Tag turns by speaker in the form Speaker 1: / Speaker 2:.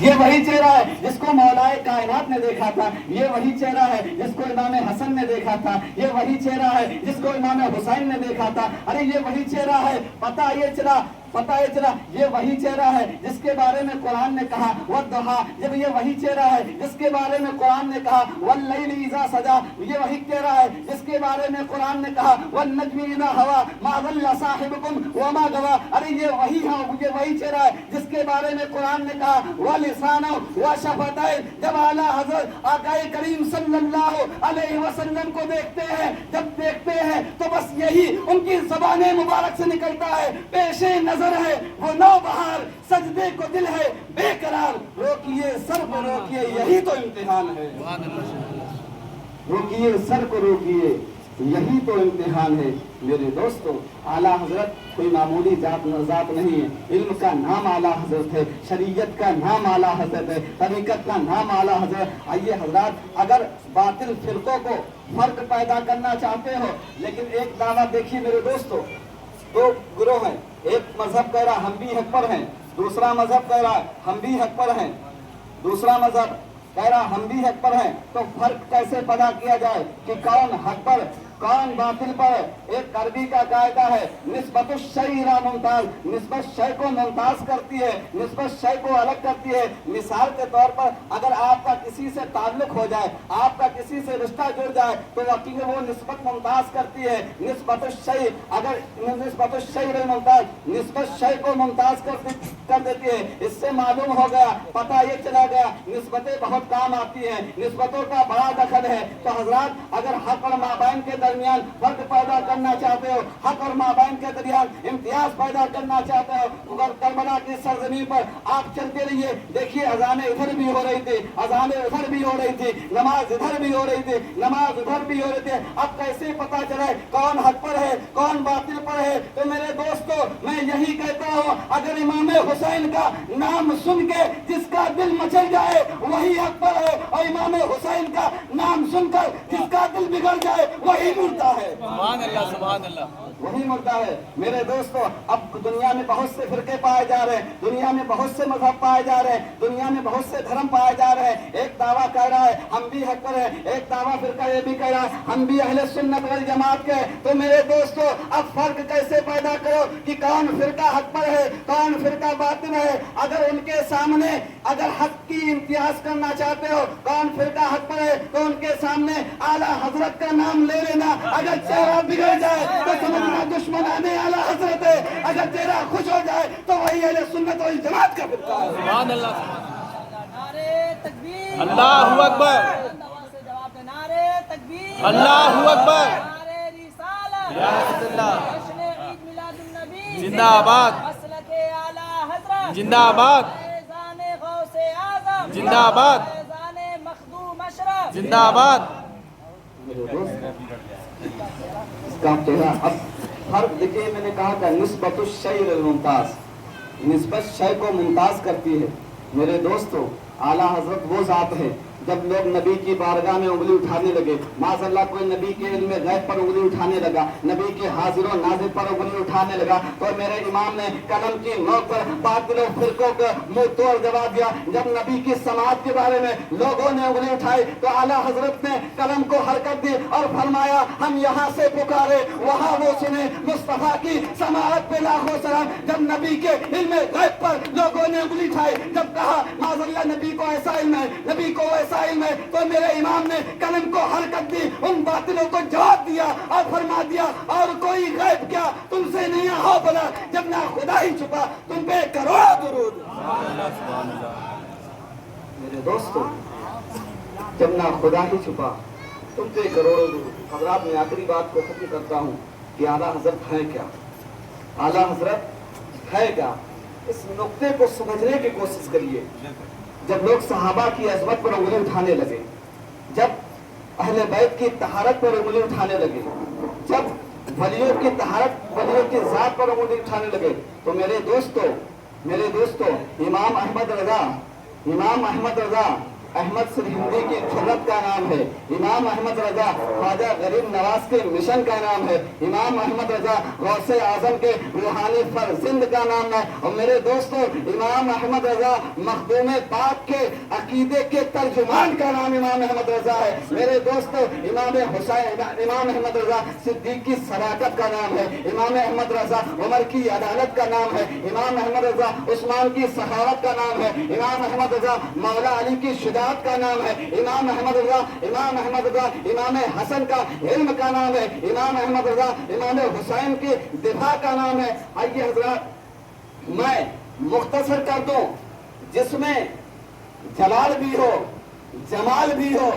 Speaker 1: یہ وہی چہرہ ہے جس کو مولائے کائنات نے دیکھا تھا، یہ وہی چہرہ ہے جس کو امام حسن نے دیکھا تھا، یہ وہی چہرہ ہے جس کو امام حسین نے دیکھا تھا۔ ارے یہ وہی چہرہ ہے، پتہ یہ چلا یہ وہی چہرہ ہے جس کے بارے میں قرآن نے کہا والضحیٰ، جب یہ وہی چہرہ ہے جس کے بارے میں قرآن نے کہا واللیل اذا سجا، یہ وہی چہرہ ہے جس کے بارے میں قرآن نے کہا والنجم اذا ہوا ما ضل صاحبکم وما غوا۔ ارے یہ وہی چہرہ ہے جس کے بارے میں قرآن نے کہا ولسان وشفتین۔ جب اعلیٰ حضرت آقا کریم صلی اللہ علیہ وسلم کو دیکھتے ہیں، جب دیکھتے ہیں تو بس یہی ان کی زبان مبارک سے نکلتا ہے، پیش نظر ہے وہ نوبہار، سجدے کو دل ہے بے قرار، روکیے سر کو روکیے یہی تو امتحان ہے، روکیے سر کو روکیے یہی تو امتحان ہے۔ میرے دوستو، اعلیٰ حضرت کوئی معمولی ذات نہیں ہے، علم کا نام اعلیٰ حضرت ہے، شریعت کا نام اعلیٰ حضرت ہے، طریقت کا نام اعلیٰ حضرت۔ آئیے حضرات، اگر باطل فرقوں کو فرق پیدا کرنا چاہتے ہو، لیکن ایک دعویٰ دیکھیے میرے دوستو، دو گروہ ہیں، ایک مذہب کہہ رہا ہم بھی حق پر ہیں، دوسرا مذہب کہہ رہا ہم بھی حق پر ہیں، دوسرا مذہب کہہ رہا ہم بھی حق پر ہیں۔ تو فرق کیسے پیدا کیا جائے کہ کون حق پر کون باطل پر؟ ایک عربی کا قاعدہ ہے نسبت الشیء الی ممتاز، نسبت شے کو ممتاز کرتی ہے، نسبت شے کو الگ کرتی ہے۔ مثال کے طور پر اگر آپ کا کسی سے تعلق ہو جائے، آپ کا کسی سے رشتہ جڑ جائے تو یقیناً وہ نسبت ممتاز کرتی ہے۔ نسبت الشیء، اگر نسبت الشیء الی ممتاز، نسبت شے کو ممتاز کر دیتی ہے۔ اس سے معلوم ہو گیا، پتہ یہ چلا گیا نسبتیں بہت کام آتی ہیں، نسبتوں کا بڑا دخل ہے۔ تو حضرات، اگر حق اور مابین کے درمیان فرق پیدا کرنا چاہتے ہو، حق اور مابین کے درمیان امتیاز پیدا کرنا چاہتے ہو، اگر کربلا کی سرزمین پر آپ چلتے رہیے، دیکھیے اذانیں ادھر بھی ہو رہی تھی، اذانیں ادھر بھی ہو رہی تھی، نماز ادھر بھی ہو رہی تھی، نماز ادھر بھی ہو رہی تھی۔ اب کیسے پتا چلے کون حق پر ہے کون باطل پر ہے؟ تو میرے دوستو، میں یہی کہتا ہوں، اگر امام حسین کا نام سن کے جس کا دل مچل جائے وہی حق پر ہے، اور امام حسین کا نام سن کر جس کا دل بگڑ جائے وہی مردہ ہے۔
Speaker 2: سبحان اللہ، سبحان اللہ،
Speaker 1: وہی مردہ ہے۔ میرے دوستو، اب دنیا میں بہت سے فرقے پائے جا رہے ہیں، دنیا میں بہت سے مذہب پائے جا رہے ہیں، دنیا میں بہت سے دھرم پائے جا رہے ہیں۔ ایک دعویٰ کہہ رہا ہے ہم بھی حق پر ہیں، ایک دعویٰ فرقہ یہ بھی کہہ رہا ہے ہم بھی اہل سنت والجماعت کے۔ تو میرے دوستو، اب فرق کیسے پیدا کرو کہ کون فرقہ حق پر ہے کون فرقہ باطل ہے؟ اگر ان کے سامنے اگر حق کی امتیاز کرنا چاہتے ہو کون فرقہ حق پر ہے، تو ان کے سامنے اعلیٰ حضرت کا نام لے لینا۔ اگر چہرہ بگڑ جائے تو سمجھنا دشمنان اعلیٰ حضرت ہے، اگر چہرہ خوش ہو جائے تو وہی اہل سنت والجماعت کا فرقہ ہے۔
Speaker 2: سبحان اللہ،
Speaker 3: نعرے تکبیر،
Speaker 2: اللہ اکبر،
Speaker 3: نعرے تکبیر،
Speaker 2: اللہ اکبر،
Speaker 3: نعرے رسالت،
Speaker 2: یا رسول اللہ،
Speaker 3: جشن عید میلاد النبی،
Speaker 2: زندہ آباد،
Speaker 3: مسلک اعلیٰ حضرت،
Speaker 2: زندہ آباد،
Speaker 3: فیضان غوث اعظم،
Speaker 2: زندہ آباد،
Speaker 3: فیضان مخدوم اشرف،
Speaker 2: زندہ آباد۔
Speaker 1: میرے دوست، اس کا چہرہ اب فرق دیکھیے، میں نے کہا کہ نسبت الشیء للممتاز، نسبت شے کو ممتاز کرتی ہے۔ میرے دوستو، اعلیٰ حضرت وہ ذات ہے جب لوگ نبی کی بارگاہ میں انگلی اٹھانے لگے، معاذ اللہ کوئی نبی کے علم غیب پر انگلی اٹھانے لگا، نبی کے حاضر و ناظر پر انگلی اٹھانے لگا، تو میرے امام نے قلم کی نوک پر باطل و فرقوں کو منہ توڑ جواب دیا۔ جب نبی کی سماعت کے بارے میں لوگوں نے انگلی اٹھائی تو اعلیٰ حضرت نے قلم کو حرکت دی اور فرمایا ہم یہاں سے پکارے وہاں وہ سنے، مصطفیٰ کی سماعت پہ لاکھوں سلام۔ جب نبی کے علم غیب پر لوگوں نے انگلی اٹھائی، جب کہا معاذ اللہ نبی کو ایسا علم ہے، نبی کو ایسا علم ہے، تو میرے امام نے قلم کو حرکت دی، ان باطلوں کو جواب دیا اور فرما دیا اور کوئی غیب کیا تم سے نہیں ہو بلا، جب نہ خدا ہی چھپا تم پہ کروڑوں درود۔ میرے دوستو، جب نہ خدا ہی چھپا تم پہ کروڑوں درود۔ حضرات، میں آخری بات کو ختم کرتا ہوں کہ اعلیٰ حضرت ہے کیا؟ اعلیٰ حضرت ہے کیا؟ اس نقطے کو سمجھنے کی کوشش کریے۔ جب لوگ صحابہ کی عظمت پر انگلی اٹھانے لگے، جب اہل بیت کی طہارت پر انگلی اٹھانے لگے، جب ولیوں کی طہارت ولیوں کی ذات پر انگلی اٹھانے لگے، تو میرے دوستو امام احمد رضا احمد سرہندی کی جرت کا نام ہے، امام احمد رضا خواجہ غریب نواز کے مشن کا نام ہے، امام احمد رضا غوث اعظم کے روحانی فرزند کا نام ہے، اور میرے دوستو امام احمد رضا مخدوم پاک کے عقیدے کے ترجمان کا نام امام احمد رضا ہے۔ میرے دوستو امام احمد رضا صدیق کی صداقت کا نام ہے، امام احمد رضا عمر کی عدالت کا نام ہے، امام احمد رضا عثمان کی سخاوت کا نام ہے، امام احمد رضا مولا علی کی شجاعت کا نام ہے، امام احمد رضا امام حسن کا علم کا نام ہے، امام احمد رضا امام حسین کی دفاع کا نام ہے۔ آئیے حضرات میں مختصر کر دوں، جس میں جلال بھی ہو، جمال بھی ہو،